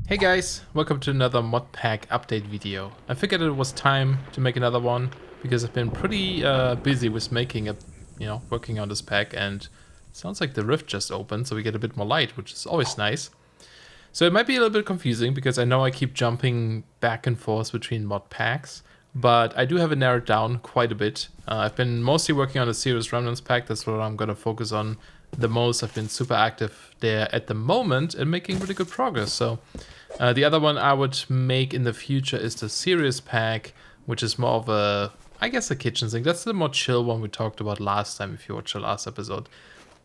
Hey guys, welcome to another Modpack update video. I figured it was time to make another one because I've been pretty busy with making a, working on this pack, and it sounds like the rift just opened, so we get a bit more light, which is always nice. So it might be a little bit confusing because I know I keep jumping back and forth between mod packs, but I do have it narrowed down quite a bit. I've been mostly working on the Serious Remnants pack. That's what I'm going to focus on the most. I've been super active there at the moment and making really good progress. So the other one I would make in the future is the Serious pack, which is more of a, I guess, a kitchen thing. That's the more chill one we talked about last time, if you watched the last episode.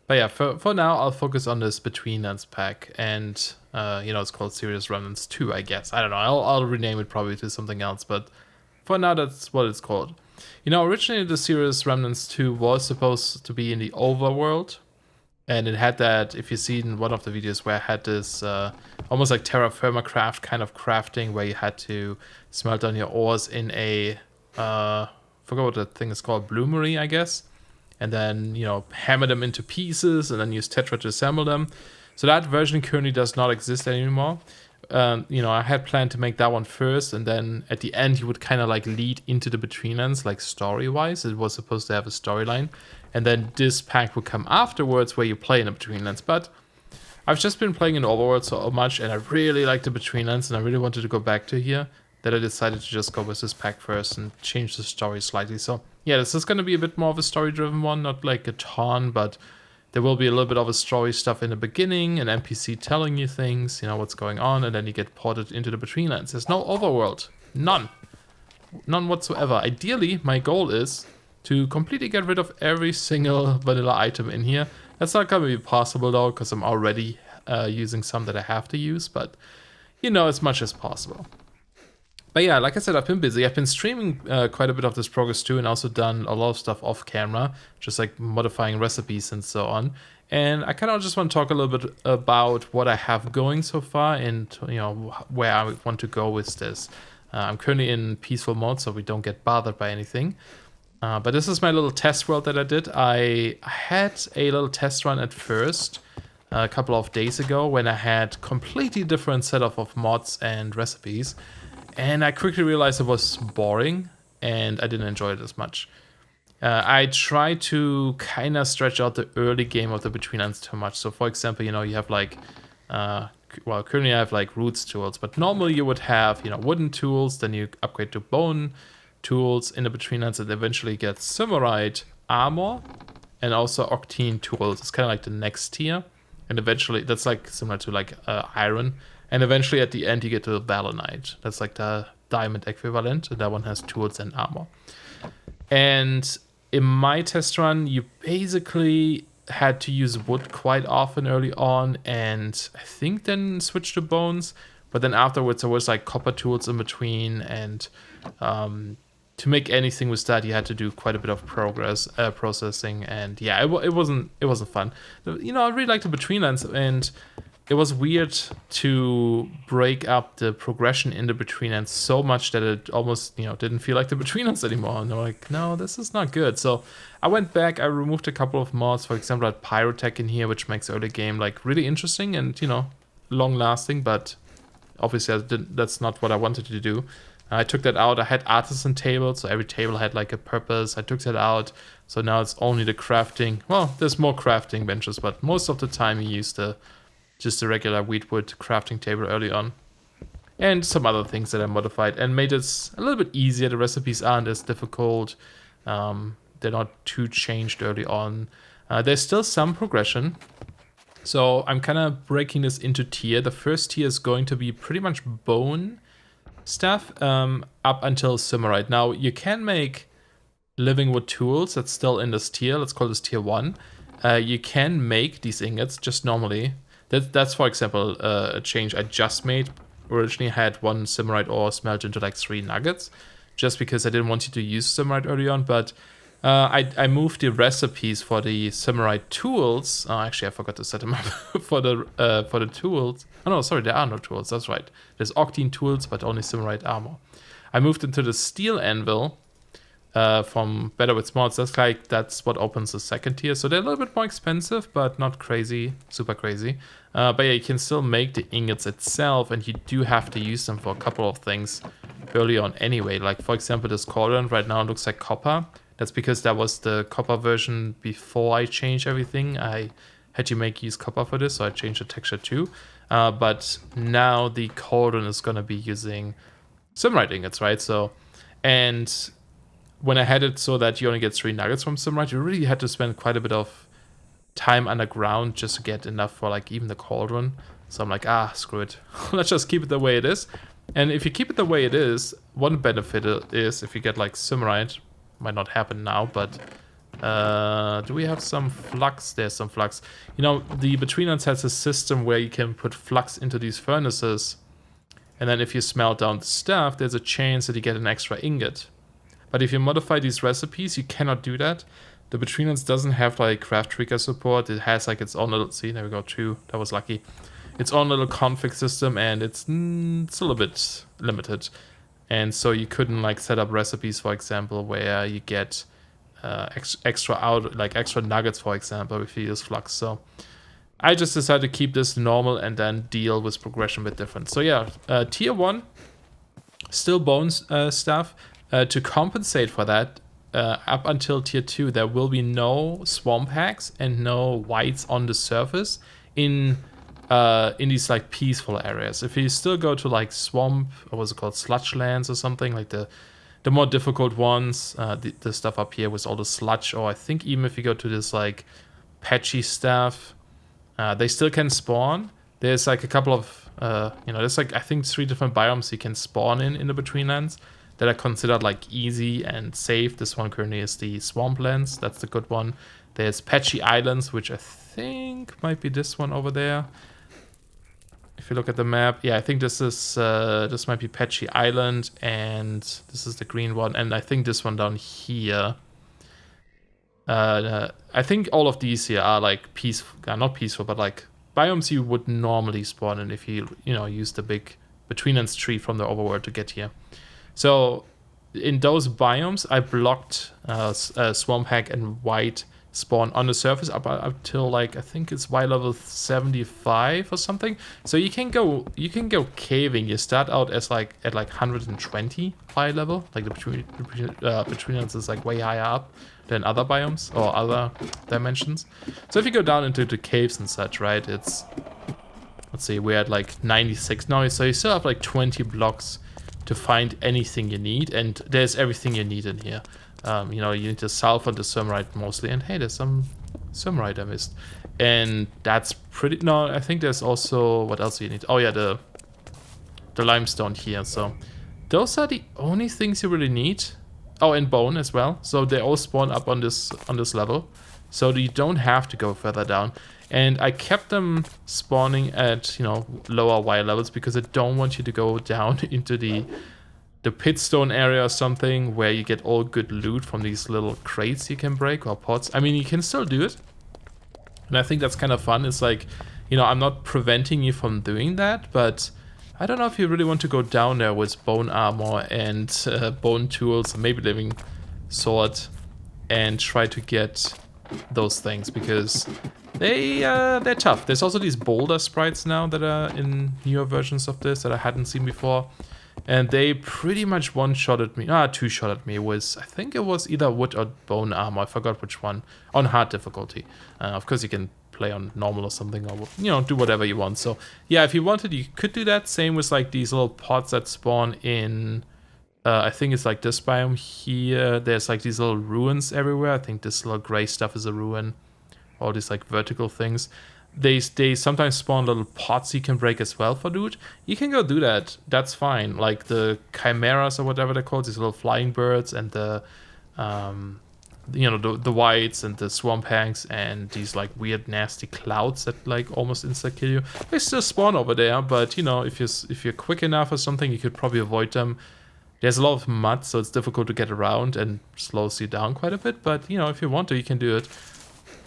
But yeah, for now, I'll focus on this Between Lands pack, and it's called Serious Remnants 2, I guess. I don't know. I'll rename it probably to something else, but for now, that's what it's called. Originally the Serious Remnants 2 was supposed to be in the overworld, and it had that, if you see in one of the videos where I had this almost like terra firma craft kind of crafting, where you had to smelt down your ores in a, forgot what that thing is called, bloomery, I guess. And then, hammer them into pieces and then use Tetra to assemble them. So that version currently does not exist anymore. I had planned to make that one first, and then at the end you would kind of like lead into the Between Lands, like story-wise. It was supposed to have a storyline. And then this pack would come afterwards where you play in the Between Lands. But I've just been playing in Overworld so much, and I really like the Between Lands, and I really wanted to go back to here, that I decided to just go with this pack first and change the story slightly. So yeah, this is going to be a bit more of a story-driven one, not like a ton, but there will be a little bit of a story stuff in the beginning, an NPC telling you things, what's going on, and then you get ported into the Between Lands. There's no Overworld. None whatsoever. Ideally, my goal is to completely get rid of every single vanilla item in here. That's not going to be possible though, because I'm already using some that I have to use, but as much as possible. But yeah, like I said, I've been busy. I've been streaming quite a bit of this progress too, and also done a lot of stuff off camera, just like modifying recipes and so on. And I kind of just want to talk a little bit about what I have going so far, and where I want to go with this. I'm currently in peaceful mode, so we don't get bothered by anything. But this is my little test world that I did. I had a little test run at first, a couple of days ago, when I had completely different setup of mods and recipes. And I quickly realized it was boring, and I didn't enjoy it as much. I tried to kind of stretch out the early game of the Between Lands too much. So for example, you have like, currently I have like roots tools, but normally you would have, wooden tools, then you upgrade to bone tools in the Between Lands, and eventually get Symarite armor, and also Octine tools. It's kind of like the next tier, and eventually that's like similar to like iron. And eventually at the end you get to the Balonite. That's like the diamond equivalent, and that one has tools and armor. And in my test run, you basically had to use wood quite often early on, and I think then switch to bones. But then afterwards there was like copper tools in between, and to make anything with that you had to do quite a bit of processing. And yeah, it wasn't fun. I really liked the Between Lands, and it was weird to break up the progression in the Between Lands so much that it almost, didn't feel like the Between Lands anymore. And they're like, no, this is not good. So I went back, I removed a couple of mods. For example, I had Pyrotech in here, which makes early game like really interesting and, long lasting. But obviously that's not what I wanted to do. I took that out. I had artisan tables, so every table had like a purpose. I took that out. So now it's only the crafting. Well, there's more crafting benches, but most of the time you use just the regular wheatwood crafting table early on. And some other things that I modified and made it a little bit easier. The recipes aren't as difficult. They're not too changed early on. There's still some progression. So I'm kind of breaking this into tier. The first tier is going to be pretty much bone stuff up until Symarite. Now, you can make living wood tools. That's still in this tier. Let's call this tier 1. You can make these ingots just normally. That's for example, a change I just made. Originally had one Symarite ore smelt into like 3 nuggets, just because I didn't want you to use Symarite early on, but I moved the recipes for the Symarite tools. Actually, I forgot to set them up for the tools. Oh no, sorry, there are no tools, that's right. There's Octine tools, but only Symarite armor. I moved into the steel anvil, from Better with Mods. That's what opens the second tier. So they're a little bit more expensive, but not crazy, super crazy. But yeah, you can still make the ingots itself, and you do have to use them for a couple of things early on anyway. Like, for example, this cauldron right now looks like copper. That's because that was the copper version before I changed everything. I had to use copper for this, so I changed the texture too. But now the cauldron is going to be using Simrite ingots, right? So, and when I had it so that you only get 3 nuggets from Simrite, you really had to spend quite a bit of time underground just to get enough for like even the cauldron. So I'm like, screw it. Let's just keep it the way it is. And if you keep it the way it is, one benefit is if you get like Simrite, might not happen now, but do we have some flux? There's some flux. You know, the Between Us has a system where you can put flux into these furnaces, and then if you smelt down the stuff, there's a chance that you get an extra ingot. But if you modify these recipes, you cannot do that. The Between Us doesn't have like craft trigger support. It has like its own little, see, there we go, 2, that was lucky. Its own little config system, and it's still a bit limited. And so you couldn't like set up recipes, for example, where you get extra nuggets, for example, if you use flux. So I just decided to keep this normal and then deal with progression a bit different. So yeah, tier 1, still bones stuff. To compensate for that, up until tier 2, there will be no swamp hacks and no whites on the surface in these like peaceful areas. If you still go to like swamp, or what's it called, sludge lands or something, like the more difficult ones, the stuff up here with all the sludge, or I think even if you go to this like patchy stuff, they still can spawn. There's like a couple of, there's like I think 3 different biomes you can spawn in the Betweenlands that are considered like easy and safe. This one currently is the swamplands. That's the good one. There's patchy islands, which I think might be this one over there. If you look at the map, yeah, I think this might be Patchy Island, and this is the green one, and I think this one down here. I think all of these here are like peaceful, not peaceful, but like biomes you would normally spawn in if you use the big Betweenlands tree from the overworld to get here. So in those biomes, I blocked Swamp Hack and White spawn on the surface up till like I think it's Y level 75 or something. So you can go caving. You start out as like at like 120 Y level, like the Betweenlands is like way higher up than other biomes or other dimensions. So if you go down into the caves and such, right, it's, let's see, we're at like 96 now, so you still have like 20 blocks to find anything you need, and there's everything you need in here. You need the sulfur, the Simrite mostly, and hey, there's some Simrite I missed. And that's pretty, no, I think there's also, what else do you need? Oh yeah, the limestone here. So those are the only things you really need. Oh, and bone as well. So they all spawn up on this level. So you don't have to go further down. And I kept them spawning at, lower Y levels because I don't want you to go down into the pitstone area or something where you get all good loot from these little crates you can break or pots. I mean, you can still do it. And I think that's kind of fun. It's like, I'm not preventing you from doing that, but I don't know if you really want to go down there with bone armor and bone tools, maybe living sword, and try to get those things because they're tough. There's also these boulder sprites now that are in newer versions of this that I hadn't seen before. And they pretty much one-shotted me, two-shotted me with, I think it was either wood or bone armor, I forgot which one, on hard difficulty. Of course you can play on normal or something, or, do whatever you want. So, yeah, if you wanted, you could do that. Same with, like, these little pods that spawn in, I think it's like this biome here. There's, like, these little ruins everywhere. I think this little gray stuff is a ruin. All these, like, vertical things. They sometimes spawn little pots you can break as well for loot. You can go do that. That's fine. Like the chimeras or whatever they're called, these little flying birds, and the the whites and the swamp hanks and these like weird nasty clouds that like almost insta kill you. They still spawn over there, but if you're quick enough or something, you could probably avoid them. There's a lot of mud, so it's difficult to get around and slows you down quite a bit. But if you want to, you can do it.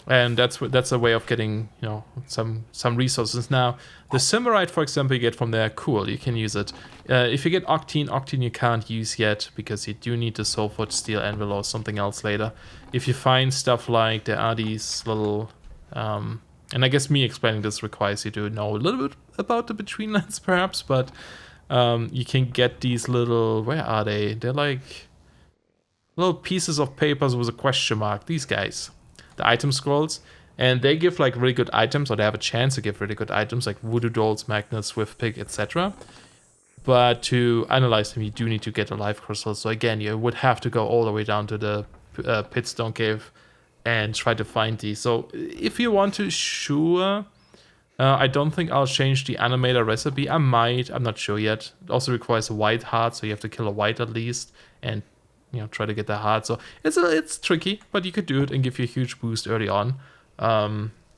And that's a way of getting, you know, some resources. Now, the Symarite, for example, you get from there, cool, you can use it. If you get Octine you can't use yet, because you do need the Soulforged Steel Anvil or something else later. If you find stuff like, there are these little, and I guess me explaining this requires you to know a little bit about the Between Lands, perhaps, but you can get these little, where are they? They're like little pieces of papers with a question mark, these guys. The item scrolls, and they give like really good items, or they have a chance to give really good items like voodoo dolls, magnets, swift pick, etc. But to analyze them, you do need to get a life crystal. So again, you would have to go all the way down to the Pitstone Cave and try to find these. So if you want to, sure. I don't think I'll change the animator recipe. I might, I'm not sure yet. It also requires a white heart, so you have to kill a white at least, and you know, try to get the heart. So it's tricky, but you could do it and give you a huge boost early on.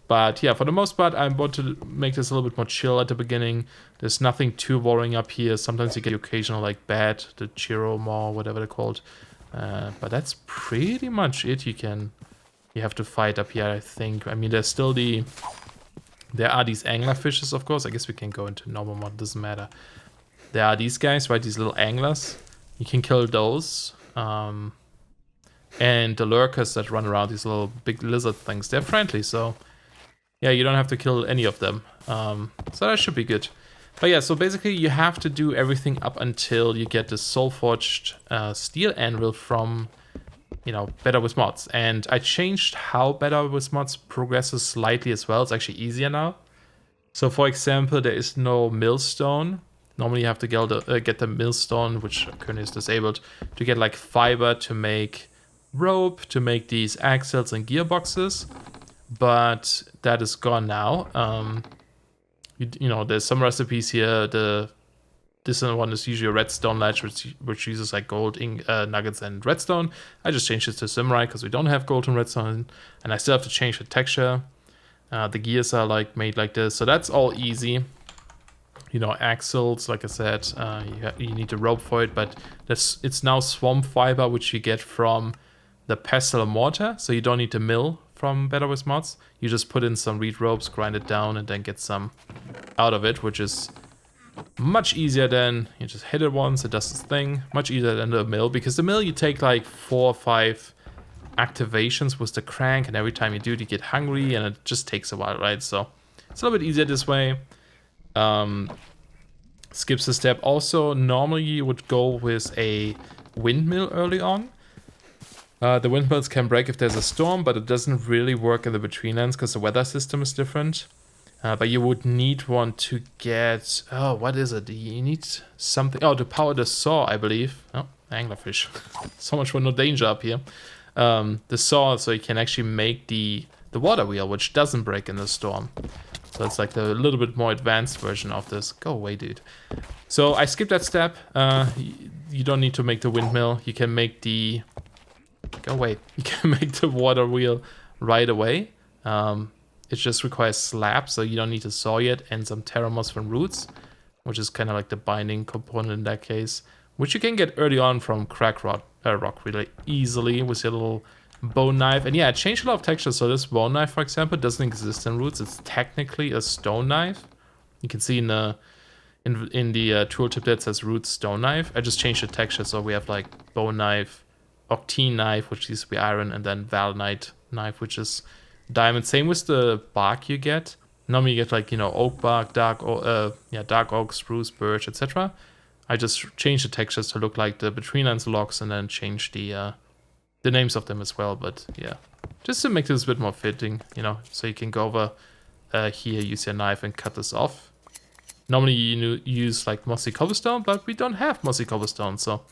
But yeah, for the most part, I want to make this a little bit more chill at the beginning. There's nothing too worrying up here. Sometimes you get the occasional like bat, the Chiro Maw, whatever they're called. But that's pretty much it. You have to fight up here, I think. I mean, there are these anglerfishes, of course. I guess we can go into normal mode, doesn't matter. There are these guys, right? These little anglers. You can kill those. And the lurkers that run around, these little big lizard things, they're friendly, so yeah, you don't have to kill any of them. So that should be good. But yeah, so basically you have to do everything up until you get the Soulforged Steel Anvil from, you know, Better with Mods. And I changed how Better with Mods progresses slightly as well. It's actually easier now. So for example, there is no millstone. Normally you have to get the millstone, which currently is disabled, to get like fiber to make rope, to make these axles and gearboxes. But that is gone now. You know, there's some recipes here. This one is usually a redstone ledge, which uses like gold, nuggets, and redstone. I just changed it to Symarite because we don't have gold and redstone, and I still have to change the texture. The gears are like made like this, so that's all easy. You know, axles, like I said, you need a rope for it, but it's now swamp fiber, which you get from the pestle mortar, so you don't need to mill from Better with Mods. You just put in some reed ropes, grind it down, and then get some out of it, which is much easier than, you just hit it once, it does its thing. Much easier than the mill, because the mill you take like 4 or 5 activations with the crank, and every time you do it, you get hungry, and it just takes a while, right? So it's a little bit easier this way. Skips a step. Also, normally you would go with a windmill early on. The windmills can break if there's a storm, but it doesn't really work in the Between Lands because the weather system is different. But you would need one to get... Oh, what is it? You need something... Oh, to power the saw, I believe. Oh, anglerfish. So much for no danger up here. The saw, so you can actually make the water wheel, which doesn't break in the storm. So it's like the little bit more advanced version of this. Go away, dude. So I skipped that step. You don't need to make the windmill. You can make the... Go away. You can make the water wheel right away. It just requires slabs, so you don't need to saw yet, and some terramoss from roots, which is kind of like the binding component in that case, which you can get early on from crack rock really easily with your little bone knife. And yeah, it changed a lot of textures. So this bone knife, for example, doesn't exist in roots. It's technically a stone knife. You can see in the tooltip that says roots stone knife. I just changed the texture, so we have like bone knife, octine knife, which used to be iron, and then valnite knife, which is diamond. Same with the bark you get. Normally you get like, you know, oak bark, dark oak, spruce, birch, etc. I just changed the textures to look like the Between Lands logs, and then change the names of them as well. But yeah, just to make this a bit more fitting, you know, so you can go over here, use your knife and cut this off. Normally you use like mossy cobblestone, but we don't have mossy cobblestone, so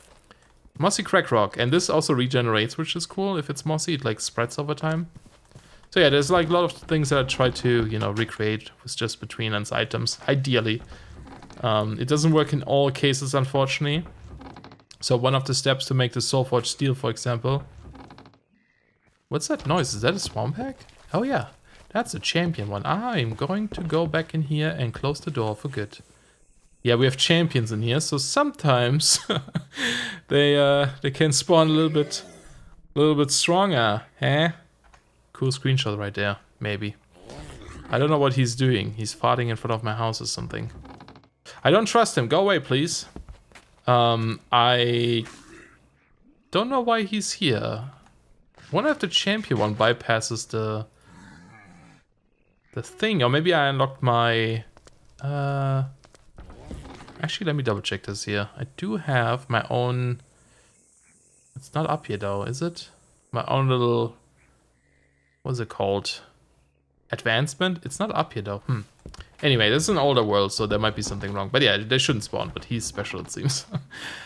mossy crack rock. And this also regenerates, which is cool. If it's mossy, it like spreads over time. So yeah, there's like a lot of things that I try to, you know, recreate with just Between Lands items, ideally. It doesn't work in all cases, unfortunately. So one of the steps to make the Soulforged Steel, for example... What's that noise? Is that a Swamphack? Oh yeah, that's a champion one. I'm going to go back in here and close the door for good. Yeah, we have champions in here, so sometimes they can spawn a little bit stronger, eh? Cool screenshot right there, maybe. I don't know what he's doing. He's farting in front of my house or something. I don't trust him. Go away, please. I don't know why he's here. Wonder if the champion one bypasses the thing. Or maybe I unlocked my... Actually, let me double check this here. I do have my own... It's not up here though, is it? My own little... What's it called? Advancement? It's not up here though. Anyway, this is an older world, so there might be something wrong. But yeah, they shouldn't spawn, but he's special, it seems.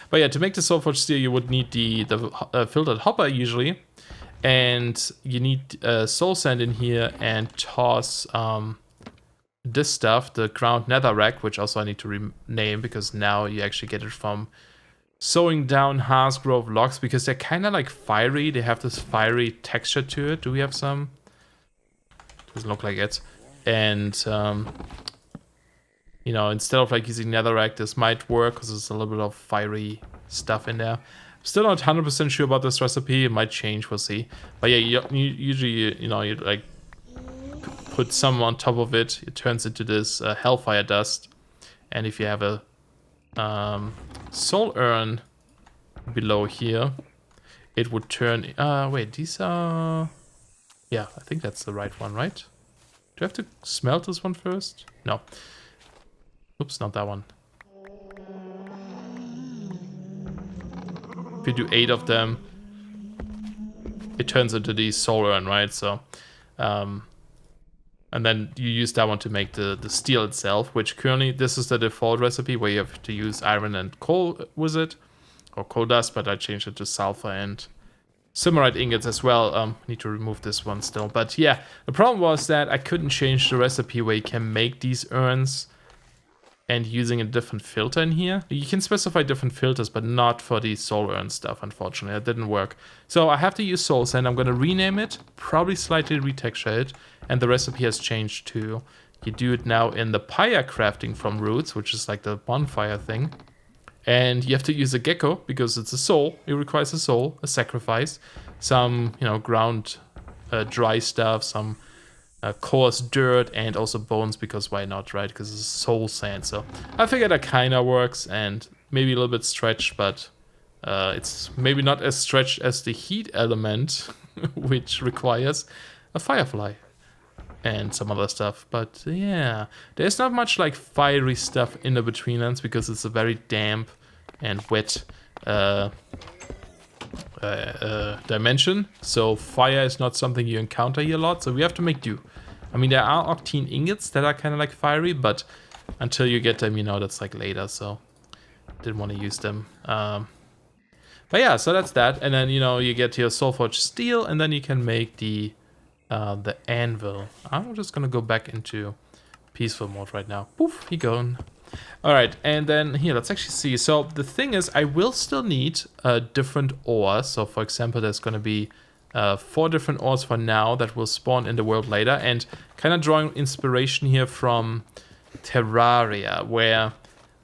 But yeah, to make the Soulforged Steel, you would need the filtered hopper usually. And you need soul sand in here and toss this stuff, the ground netherrack, which also I need to rename because now you actually get it from sewing down Harsgrove logs because they're kind of like fiery. They have this fiery texture to it. Do we have some? Doesn't look like it. And, you know, instead of like using netherrack, this might work because there's a little bit of fiery stuff in there. I'm still not 100% sure about this recipe. It might change, we'll see. But yeah, you usually, you know, you like put some on top of it. It turns into this hellfire dust. And if you have a soul urn below here, it would turn... wait, these are... Yeah, I think that's the right one, right? Do I have to smelt this one first? No. Oops, not that one. If you do 8 of them, it turns into the soul urn, right? So, and then you use that one to make the steel itself, which currently, this is the default recipe where you have to use iron and coal with it, or coal dust, but I changed it to sulfur and Simmerite ingots as well. Need to remove this one still. But yeah, the problem was that I couldn't change the recipe where you can make these urns and using a different filter in here. You can specify different filters, but not for the soul urn stuff, unfortunately. That didn't work. So I have to use soul sand. I'm going to rename it, probably slightly retexture it, and the recipe has changed to, you do it now in the pyre crafting from roots, which is like the bonfire thing. And you have to use a gecko because it's a soul. It requires a soul, a sacrifice, some, you know, ground dry stuff, some coarse dirt, and also bones because why not, right? Because it's soul sand. So I figured that kind of works and maybe a little bit stretched, but it's maybe not as stretched as the heat element, which requires a firefly and some other stuff. But yeah, there's not much like fiery stuff in the Betweenlands because it's a very damp and wet dimension. So fire is not something you encounter here a lot, so we have to make do. I mean, there are octane ingots that are kind of like fiery, but until you get them, you know, that's like later, so didn't want to use them. But yeah, so that's that. And then, you know, you get your Soulforged Steel, and then you can make the anvil. I'm just gonna go back into peaceful mode right now. Poof, he gone. All right, and then here, let's actually see. So the thing is, I will still need different ores. So for example, there's gonna be 4 different ores for now that will spawn in the world later, and kind of drawing inspiration here from Terraria, where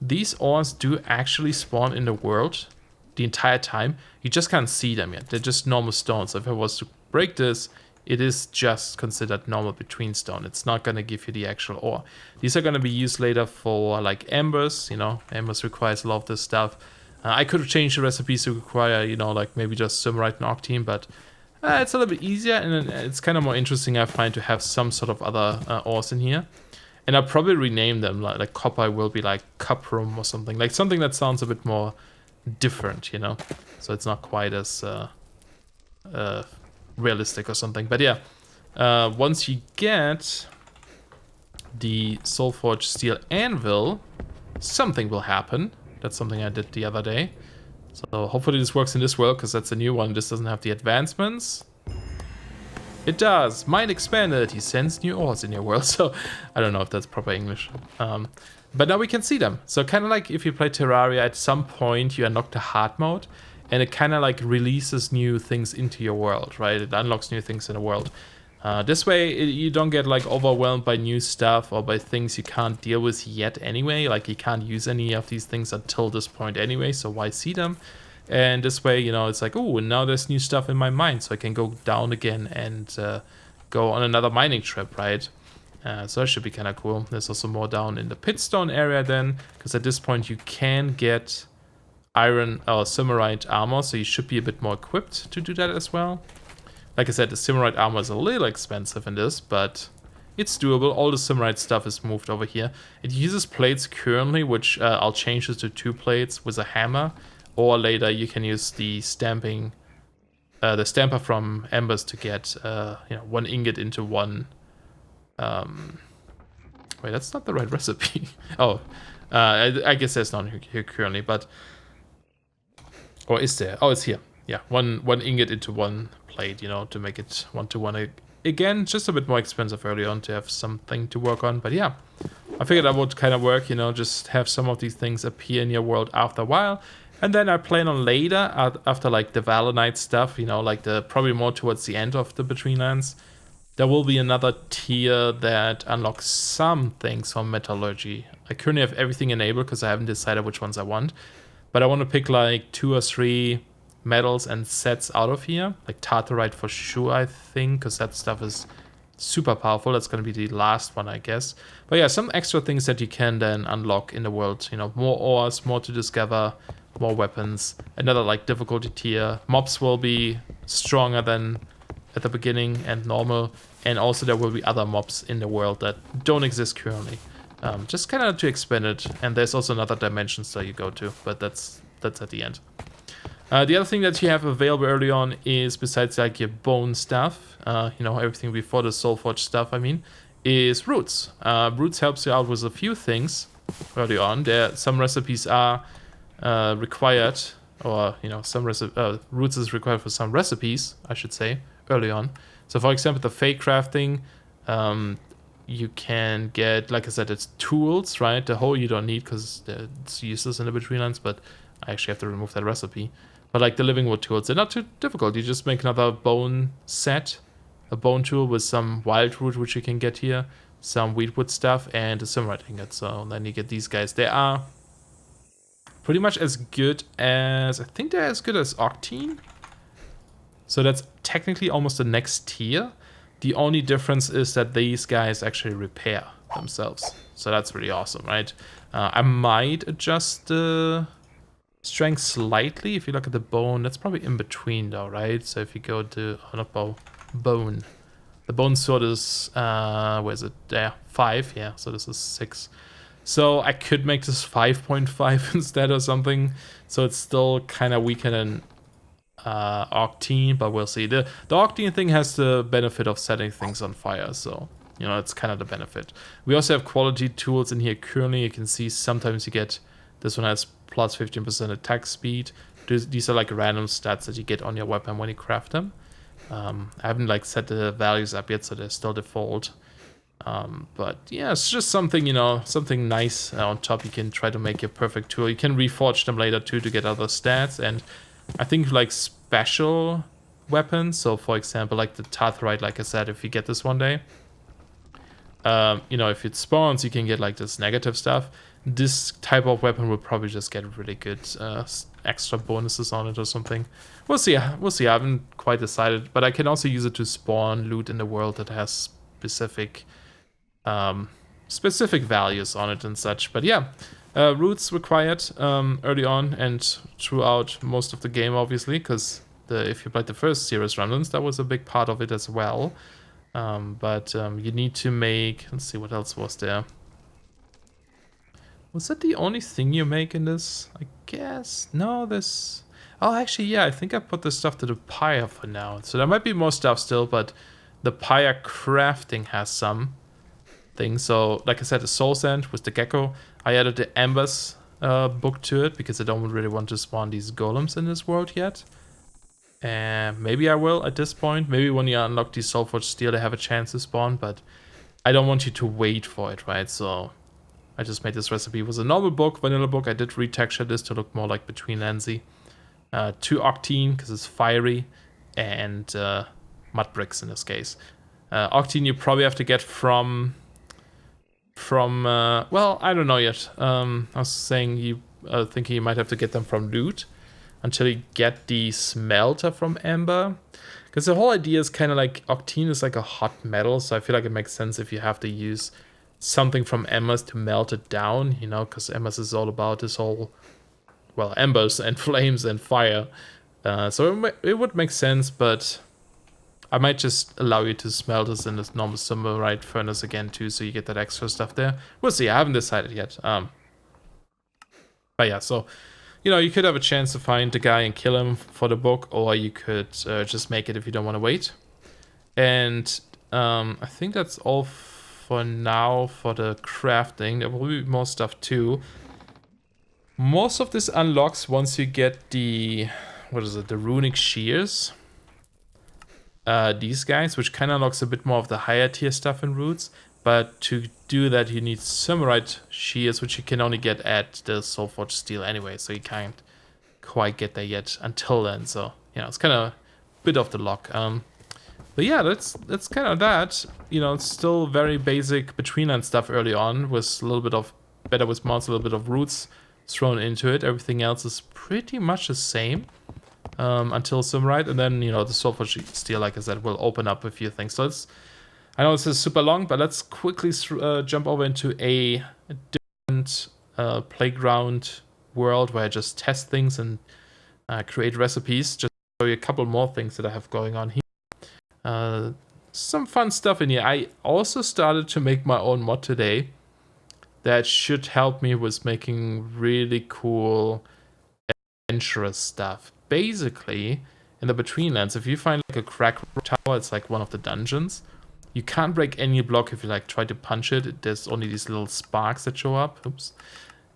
these ores do actually spawn in the world the entire time. You just can't see them yet. They're just normal stones. So if I was to break this, it is just considered normal between stone. It's not going to give you the actual ore. These are going to be used later for like embers. You know, embers requires a lot of this stuff. I could have changed the recipes to require, you know, like maybe just Simmerite and Octane, but it's a little bit easier, and it's kind of more interesting, I find, to have some sort of other ores in here. And I'll probably rename them, like copper will be like cuprum or something that sounds a bit more different, you know? So it's not quite as realistic or something. But yeah, once you get the Soulforged Steel Anvil, something will happen. That's something I did the other day. So hopefully this works in this world, because that's a new one. This doesn't have the advancements. It does. Mind expanded. He sends new ores in your world. So I don't know if that's proper English. But now we can see them. So kind of like if you play Terraria, at some point you unlock the hard mode, and it kind of like releases new things into your world, right? It unlocks new things in the world. This way you don't get like overwhelmed by new stuff or by things you can't deal with yet anyway. Like you can't use any of these things until this point anyway, so why see them? And this way, you know, it's like, oh, and now there's new stuff in my mind, so I can go down again and go on another mining trip, right? So that should be kind of cool. There's also more down in the pitstone area then, because at this point you can get iron or Simmerite armor, so you should be a bit more equipped to do that as well. Like I said, the Simmerite armor is a little expensive in this, but it's doable. All the Simmerite stuff is moved over here. It uses plates currently, which I'll change this to 2 plates with a hammer, or later you can use the stamping, the stamper from embers to get 1 ingot into 1. Wait, that's not the right recipe. Oh, I guess there's none here currently, but or is there? Oh, it's here. Yeah, one ingot into 1 plate, to make it 1-to-1. Again, just a bit more expensive early on to have something to work on, but yeah, I figured that would kind of work, just have some of these things appear in your world after a while, and then I plan on later, after like the Valonite stuff, like probably more towards the end of the Between Lands, there will be another tier that unlocks some things from metallurgy. I currently have everything enabled because I haven't decided which ones I want, but I want to pick like 2 or 3 metals and sets out of here, like Tartarite for sure, I think, because that stuff is super powerful. That's going to be the last one, I guess. But yeah, some extra things that you can then unlock in the world, more ores, more to discover, more weapons, another like difficulty tier. Mobs will be stronger than at the beginning and normal, and also there will be other mobs in the world that don't exist currently, just kind of to expand it. And there's also another dimensions that you go to, but that's at the end. The other thing that you have available early on is, besides like your bone stuff, everything before the Soulforge stuff, is roots. Roots helps you out with a few things early on. Some recipes are required, or roots is required for some recipes, I should say, early on. So for example, the fake crafting, you can get, like I said, it's tools, right? The hoe you don't need because it's useless in the Between Lands, but I actually have to remove that recipe. But like the living wood tools, they're not too difficult. You just make another bone set, a bone tool with some wild root, which you can get here, some wheatwood stuff, and a Simmerite ingot. So then you get these guys. They are pretty much as good as, I think they're as good as Octane. So that's technically almost the next tier. The only difference is that these guys actually repair themselves. So that's really awesome, right? I might adjust the strength slightly. If you look at the bone, that's probably in between though, right? So if you go to, bone. The bone sword is, where is it? There, 5, yeah, so this is 6. So I could make this 5.5 instead or something. So it's still kind of weaker than Octane, but we'll see. The Octane thing has the benefit of setting things on fire, so it's kind of the benefit. We also have quality tools in here currently. You can see sometimes you get, this one has plus 15% attack speed. These are like random stats that you get on your weapon when you craft them. I haven't like set the values up yet, so they're still default. But yeah, it's just something, something nice on top. You can try to make your perfect tool. You can reforge them later too to get other stats, and I think like special weapons. So for example, like the Tartarite, like I said, if you get this one day, if it spawns, you can get like this negative stuff. This type of weapon will probably just get really good extra bonuses on it or something. We'll see. I haven't quite decided, but I can also use it to spawn loot in the world that has specific values on it and such. But yeah, roots required early on and throughout most of the game, obviously, because if you played the first Serious Remnants, that was a big part of it as well. But you need to make, let's see, what else was there? Was that the only thing you make in this? I guess. No, this... Oh, actually, yeah, I think I put the stuff to the pyre for now. So there might be more stuff still, but the pyre crafting has some things. So, like I said, the soul sand with the gecko. I added the embers book to it because I don't really want to spawn these golems in this world yet. And maybe I will at this point. Maybe when you unlock the Soulforged Steel, they have a chance to spawn, but I don't want you to wait for it, right? So I just made this recipe. It was a normal book, vanilla book. I did retexture this to look more like Between Landsy. 2 Octane, because it's fiery, and mud bricks in this case. Octane you probably have to get from well, I don't know yet. I was saying thinking you might have to get them from loot until you get the smelter from Ember. Because the whole idea is kind of like octene is like a hot metal, so I feel like it makes sense if you have to use something from embers to melt it down, you know, because embers is all about this whole, well, embers and flames and fire. So it would make sense, but I might just allow you to smelt this in this normal Summerite furnace again too, so you get that extra stuff there. We'll see, I haven't decided yet. But yeah, so, you know, you could have a chance to find the guy and kill him for the book, or you could just make it if you don't want to wait. And I think that's all for now for the crafting. There will be more stuff too. Most of this unlocks once you get the, what is it, the runic shears. These guys, which kind of unlocks a bit more of the higher tier stuff in roots. But to do that, you need Summerite shears, which you can only get at the Soulforged Steel anyway. So you can't quite get there yet until then. So, you know, it's kind of a bit of the lock. But yeah, that's kind of that. You know, it's still very basic Betweenland stuff early on, with a little bit of better with mods, a little bit of roots thrown into it. Everything else is pretty much the same. Until Summerite, and then, you know, the Soulforged Steel, like I said, will open up a few things. So it's, I know this is super long, but let's quickly jump over into a different playground world where I just test things and create recipes. Just to show you a couple more things that I have going on here. Some fun stuff in here. I also started to make my own mod today that should help me with making really cool adventurous stuff. Basically, in the Betweenlands, if you find like a crack tower, it's like one of the dungeons. You can't break any block if you like try to punch it. There's only these little sparks that show up. Oops.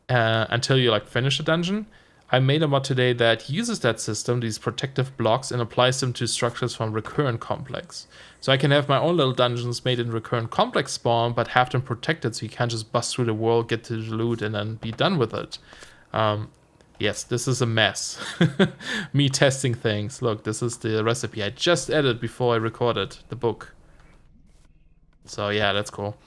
Until you like finish the dungeon. I made a mod today that uses that system, these protective blocks, and applies them to structures from Recurrent Complex. So I can have my own little dungeons made in Recurrent Complex spawn, but have them protected so you can't just bust through the wall, get to the loot, and then be done with it. Yes, this is a mess. Me testing things. Look, this is the recipe I just added before I recorded the book. So yeah, that's cool.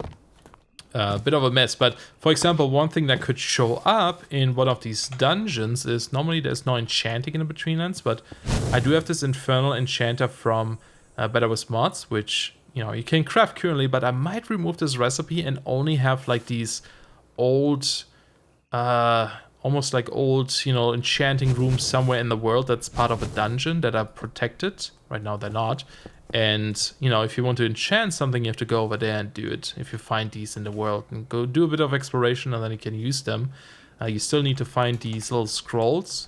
Bit of a mess, but for example, one thing that could show up in one of these dungeons is normally there's no enchanting in the Betweenlands, but I do have this infernal enchanter from Better With Mods, which, you know, you can craft currently, but I might remove this recipe and only have like these old almost like old, you know, enchanting rooms somewhere in the world that's part of a dungeon that are protected. Right now they're not. And, you know, if you want to enchant something, you have to go over there and do it. If you find these in the world, and go do a bit of exploration, and then you can use them. You still need to find these little scrolls,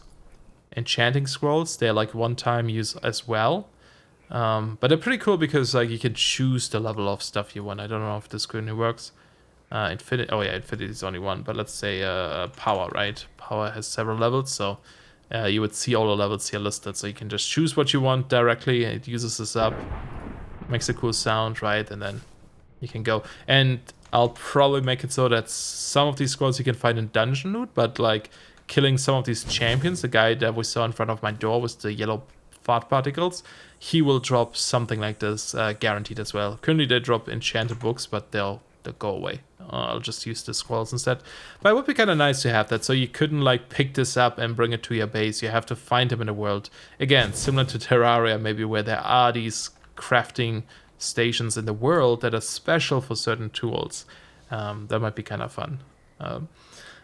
enchanting scrolls. They're like one-time use as well. But they're pretty cool because like you can choose the level of stuff you want. I don't know if this currently works. Infinity, oh yeah, Infinity is only one, but let's say Power, right? Power has several levels, so you would see all the levels here listed, so you can just choose what you want directly. It uses this up, makes a cool sound, right? And then you can go. And I'll probably make it so that some of these scrolls you can find in dungeon loot, but like killing some of these champions, the guy that we saw in front of my door with the yellow fart particles, he will drop something like this, guaranteed as well. Currently they drop enchanted books, but they'll go away. I'll just use the scrolls instead. But it would be kind of nice to have that, so you couldn't like pick this up and bring it to your base. You have to find them in the world. Again, similar to Terraria, maybe, where there are these crafting stations in the world that are special for certain tools. That might be kind of fun.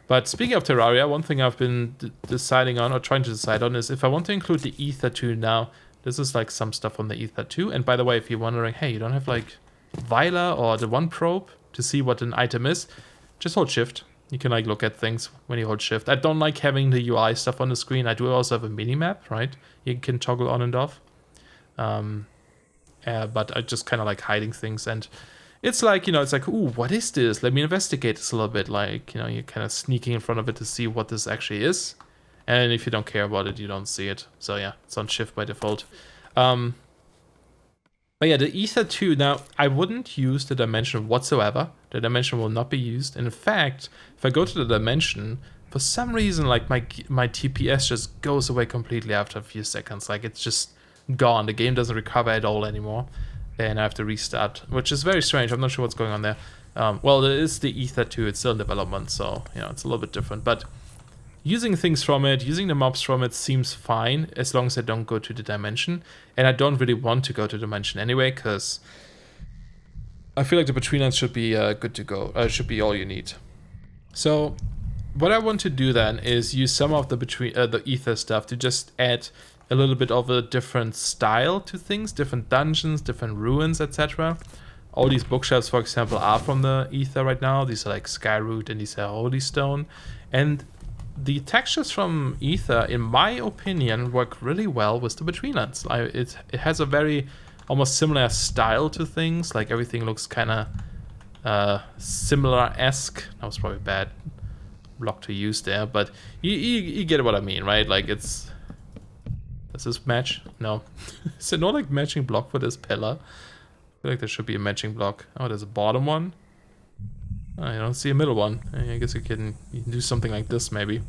But speaking of Terraria, one thing I've been deciding on, or trying to decide on, is if I want to include the Ether 2 now. This is like some stuff on the Ether 2. And by the way, if you're wondering, hey, you don't have like Vila or the One Probe to see what an item is, just hold shift. You can like look at things when you hold shift. I don't like having the UI stuff on the screen. I do also have a mini map, right? You can toggle on and off. But I just kind of like hiding things, and it's like, you know, it's like, ooh, what is this? Let me investigate this a little bit. Like, you know, you're kind of sneaking in front of it to see what this actually is. And if you don't care about it, you don't see it. So yeah, it's on shift by default. But yeah, the Ether 2, now, I wouldn't use the dimension whatsoever. The dimension will not be used. And in fact, if I go to the dimension, for some reason, like, my TPS just goes away completely after a few seconds. Like, it's just gone. The game doesn't recover at all anymore. And I have to restart, which is very strange. I'm not sure what's going on there. Well, there is the Ether 2. It's still in development, so, you know, it's a little bit different. But using things from it, using the mobs from it seems fine, as long as I don't go to the dimension. And I don't really want to go to the dimension anyway, because I feel like the Between Lands should be good to go. Should be all you need. So what I want to do then is use some of the the ether stuff to just add a little bit of a different style to things, different dungeons, different ruins, etc. All these bookshelves, for example, are from the ether right now. These are like Skyroot and these are Holy Stone. And the textures from ether, in my opinion, work really well with the Between Lands. It has a very almost similar style to things. Like everything looks kind of similar-esque. That was probably a bad block to use there, but you get what I mean, right? Like it's... Does this match? No. Is it not like matching block for this pillar? I feel like there should be a matching block. Oh, there's a bottom one. Oh, I don't see a middle one. I guess you can do something like this maybe.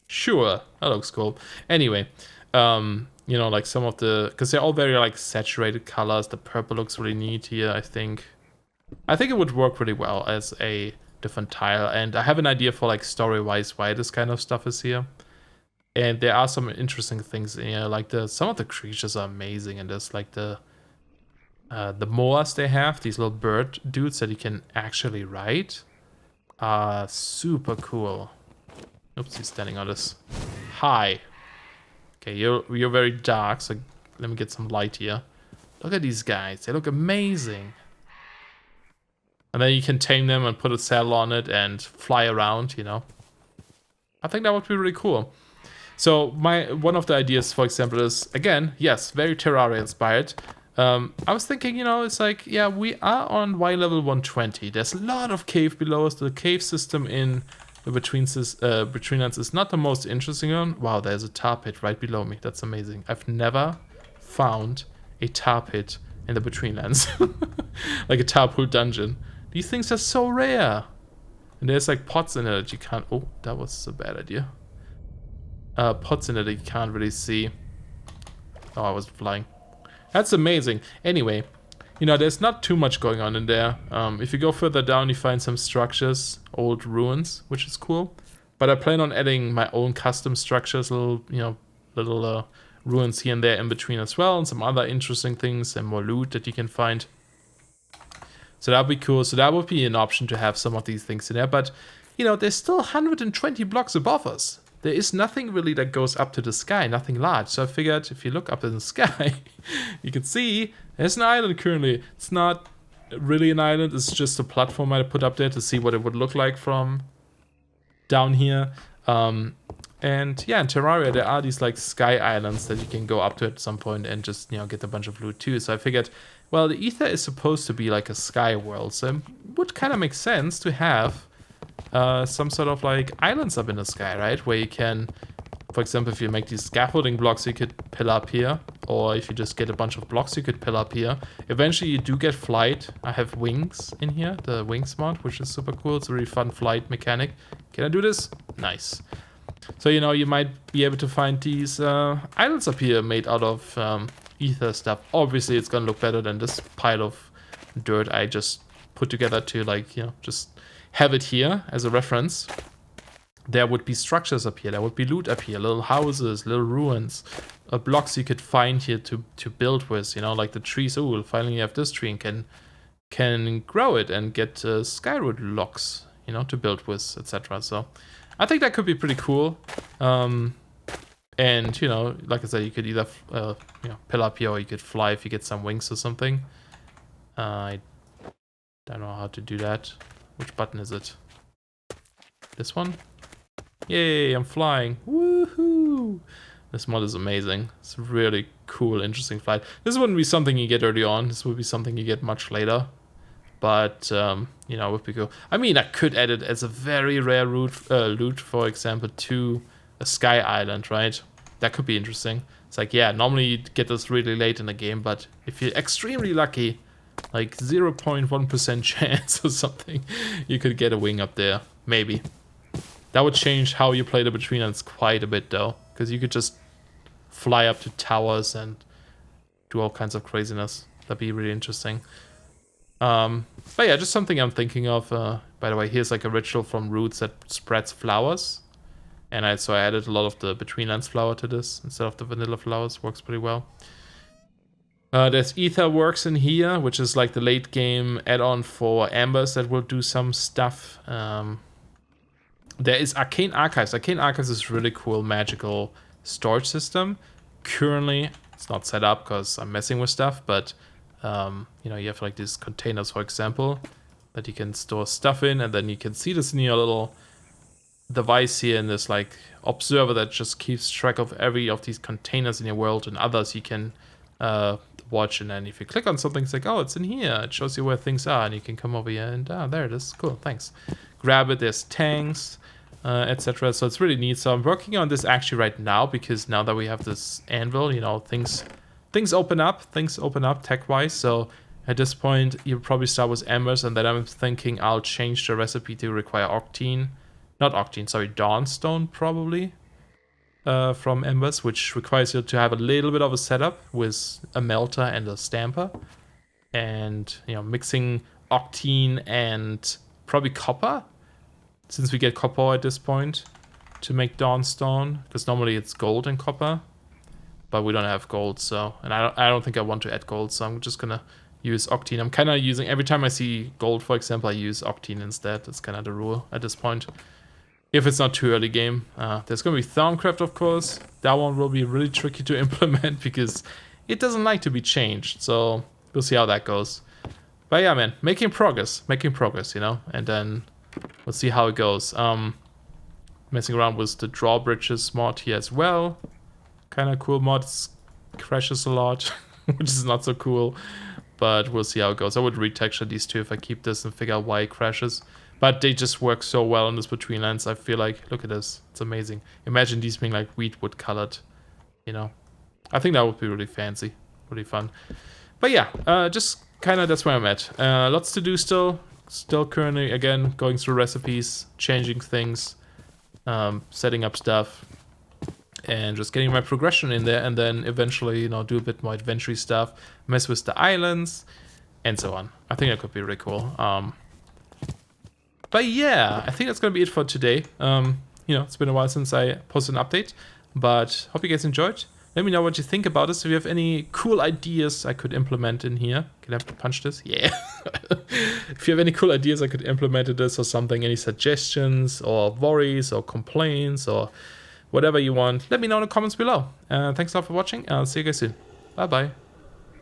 Sure, that looks cool. Anyway, you know, like some of the... Because they're all very like saturated colors. The purple looks really neat here, I think. I think it would work really well as a different tile. And I have an idea for like story-wise why this kind of stuff is here. And there are some interesting things in here, like some of the creatures are amazing, and there's like the moas they have, these little bird dudes that you can actually ride, are super cool. Oops, he's standing on this. Hi. Okay, you're very dark, so let me get some light here. Look at these guys, they look amazing. And then you can tame them and put a saddle on it and fly around, you know. I think that would be really cool. So one of the ideas, for example, is, again, yes, very Terraria inspired. I was thinking, you know, it's like, yeah, we are on Y level 120. There's a lot of cave below us. The cave system in the Between Lands is not the most interesting one. Wow, there's a tar pit right below me. That's amazing. I've never found a tar pit in the Between Lands. Like a tar pool dungeon. These things are so rare. And there's like pots in it that you can't... Oh, that was a bad idea. Pots in it that you can't really see. Oh, I was flying. That's amazing. Anyway, you know, there's not too much going on in there. If you go further down, you find some structures, old ruins, which is cool. But I plan on adding my own custom structures, little ruins here and there in between as well, and some other interesting things and more loot that you can find. So that would be cool. So that would be an option to have some of these things in there. But, you know, there's still 120 blocks above us. There is nothing really that goes up to the sky, nothing large. So I figured if you look up in the sky, you can see there's an island currently. It's not really an island, it's just a platform I put up there to see what it would look like from down here. And yeah, in Terraria there are these like sky islands that you can go up to at some point and just, you know, get a bunch of loot too. So I figured, well, the ether is supposed to be like a sky world, so it would kind of make sense to have some sort of like islands up in the sky, right? Where you can, for example, if you make these scaffolding blocks, you could pill up here. Or if you just get a bunch of blocks, you could pill up here. Eventually you do get flight. I have wings in here, the wings mod, which is super cool. It's a really fun flight mechanic. Can I do this? Nice. So, you know, you might be able to find these islands up here made out of ether stuff. Obviously it's gonna look better than this pile of dirt I just put together to, like, you know, just have it here as a reference. There would be structures up here, there would be loot up here, little houses, little ruins, blocks you could find here to build with, you know, like the trees. Oh, we'll finally have this tree and can grow it and get skyroot locks, you know, to build with, etc. So I think that could be pretty cool. And, you know, like I said, you could either you know, pill up here, or you could fly if you get some wings or something. I don't know how to do that. Which button is it? This one? Yay, I'm flying. Woohoo! This mod is amazing. It's a really cool, interesting flight. This wouldn't be something you get early on. This would be something you get much later. But, you know, it would be cool. I mean, I could add it as a very rare loot, for example, to a sky island, right? That could be interesting. It's like, yeah, normally you'd get this really late in the game, but if you're extremely lucky, like 0.1% chance or something, you could get a wing up there. Maybe. That would change how you play the Between Lands quite a bit, though. Because you could just fly up to towers and do all kinds of craziness. That'd be really interesting. But yeah, just something I'm thinking of. By the way, here's like a ritual from roots that spreads flowers. And so I added a lot of the between lands flower to this instead of the vanilla flowers. Works pretty well. There's Ether Works in here, which is like the late game add-on for Ambers that will do some stuff. There is Arcane Archives. Arcane Archives is really cool magical storage system. Currently, it's not set up because I'm messing with stuff, but you know, you have like these containers, for example, that you can store stuff in, and then you can see this in your little device here in this like observer that just keeps track of every of these containers in your world, and others you can watch. And then if you click on something, it's like, oh, it's in here. It shows you where things are, and you can come over here and there it is. Cool, thanks. Grab it. There's tanks, etc. So it's really neat. So I'm working on this actually right now, because now that we have this anvil, you know, things open up. Things open up tech-wise. So at this point, you probably start with embers, and then I'm thinking I'll change the recipe to require octane. Not octane, sorry, dawnstone probably. From embers, which requires you to have a little bit of a setup with a melter and a stamper, and you know, mixing octane and probably copper, since we get copper at this point, to make dawnstone, because normally it's gold and copper, but we don't have gold. So, and I don't think I want to add gold, so I'm just gonna use octane. I'm kind of using, every time I see gold, for example, I use octane instead. That's kind of the rule at this point. If it's not too early game. There's going to be Thaumcraft, of course. That one will be really tricky to implement because it doesn't like to be changed. So we'll see how that goes. But yeah, man, making progress, you know, and then we'll see how it goes. Messing around with the drawbridges mod here as well. Kind of cool mod. Crashes a lot, which is not so cool, but we'll see how it goes. I would retexture these two if I keep this and figure out why it crashes. But they just work so well on this between lands. I feel like, look at this, it's amazing. Imagine these being like wheatwood colored, you know. I think that would be really fancy, really fun. But yeah, just kind of that's where I'm at. Lots to do still. Still currently, again, going through recipes, changing things, setting up stuff, and just getting my progression in there. And then eventually, you know, do a bit more adventure stuff, mess with the islands, and so on. I think that could be really cool. But yeah, I think that's going to be it for today. You know, it's been a while since I posted an update, but hope you guys enjoyed. Let me know what you think about this. If you have any cool ideas I could implement in here. Can I punch this? Yeah. If you have any cool ideas I could implement in this or something, any suggestions or worries or complaints or whatever you want, let me know in the comments below. Thanks a lot for watching. I'll see you guys soon. Bye-bye.